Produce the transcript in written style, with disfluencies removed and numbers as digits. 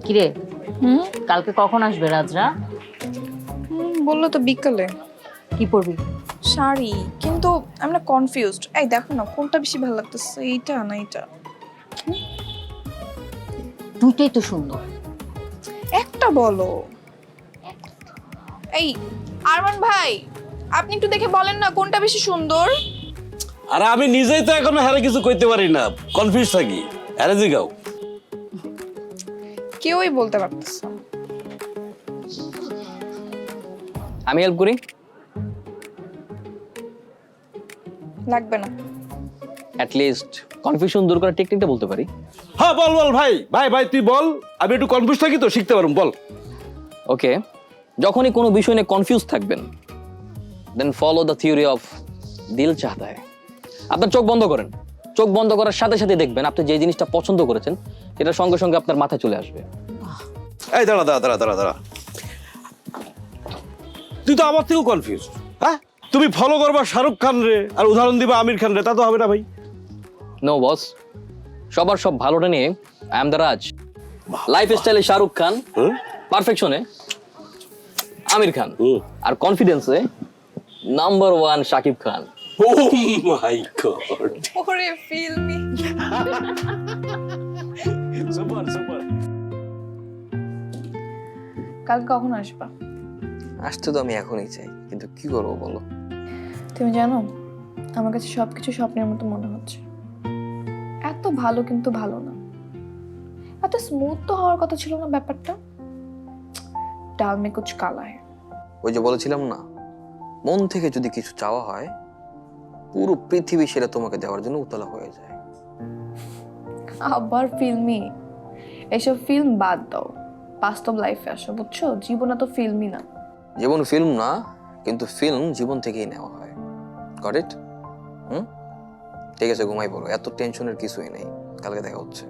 কিরে, হুম কালকে কখন আসবে রাজরা? বললো তো বিকালে। কি পরবি? শাড়ি, কিন্তু আমি না কনফিউজড। এই দেখো না কোনটা বেশি ভালো লাগতেছে, এইটা না এইটা? দুইটাই তো সুন্দর। একটা বলো। এই আরমান ভাই, আপনি একটু দেখে বলেন না কোনটা বেশি সুন্দর। আর আমি নিজেই তো এখনো হারে কিছু কইতে পারি না, কনফিউজ থাকি। হারে জিগাও। কেউই বলতে পারতেছে না। আমি হেল্প করি। লাগবে না। অ্যাট লিস্ট কনফিউশন দূর করার টেকনিকটা বলতে পারি। হ্যাঁ বল বল ভাই, ভাই ভাই তুই বল, আমি একটু কনফিউজ থাকি তো, শিখতে পারবো, বল। ওকে, যখনই কোনো বিষয় নিয়ে কনফিউজ থাকবেন, দেন ফলো দ্য থিওরি অফ দিল চাহতা হ্যায়। আপনার চোখ বন্ধ করেন, চোখ বন্ধ করার সাথে সাথে দেখবেন আপনি যে জিনিসটা পছন্দ করেছেন সেটা সঙ্গে সঙ্গে আপনার মাথায় চলে আসবে। এই দাঁড়া দাঁড়া দাঁড়া দাঁড়া দাঁড়া, তুই তো আমার থেকেও কনফিউজ। হ্যাঁ, তুমি ফলো করবা শাহরুখ খান রে আর উদাহরণ দিবা আমির খান রে, তা তো হবে না ভাই। নো বস, সবার সব ভালোটা নিয়ে I am the Raj. Life স্টাইলে শাহরুখ খান, হুম? পারফেকশনে আমির খান, হুম। আর কনফিডেন্সে নাম্বার 1 শাকিব খান। ও মাই গড, ওরে ফিল্মি। Super super. কাল কখন আসবা? আসতে তো আমি এখনই চাই, কিন্তু কি করবো বলো। তুমি জানো, আমার কাছে সবকিছু স্বপ্নের মতো মনে হচ্ছে। এত ভালো কিন্তু ভালো না, এত স্মুথ তো হওয়ার কথা ছিল না ব্যাপারটা। ডাল মে কুছ কালা হ্যায়। ওই যে বলেছিলাম না, মন থেকে যদি কিছু চাওয়া হয় পুরো পৃথিবী সেটা তোমাকে দেওয়ার জন্য উতলা হয়ে যায়। আবার ফিল্মি? এসব ফিল্ম বাদ দাও, বাস্তব লাইফে আসো, বুঝছো? জীবন তো ফিল্মই না। জীবন ফিল্ম না, কিন্তু ফিল্ম জীবন থেকেই নেওয়া হয়। Got it? হুম, ঠিক আছে, ঘুমাই পড়ো, এত টেনশনের কিছুই নেই, কালকে দেখা হচ্ছে।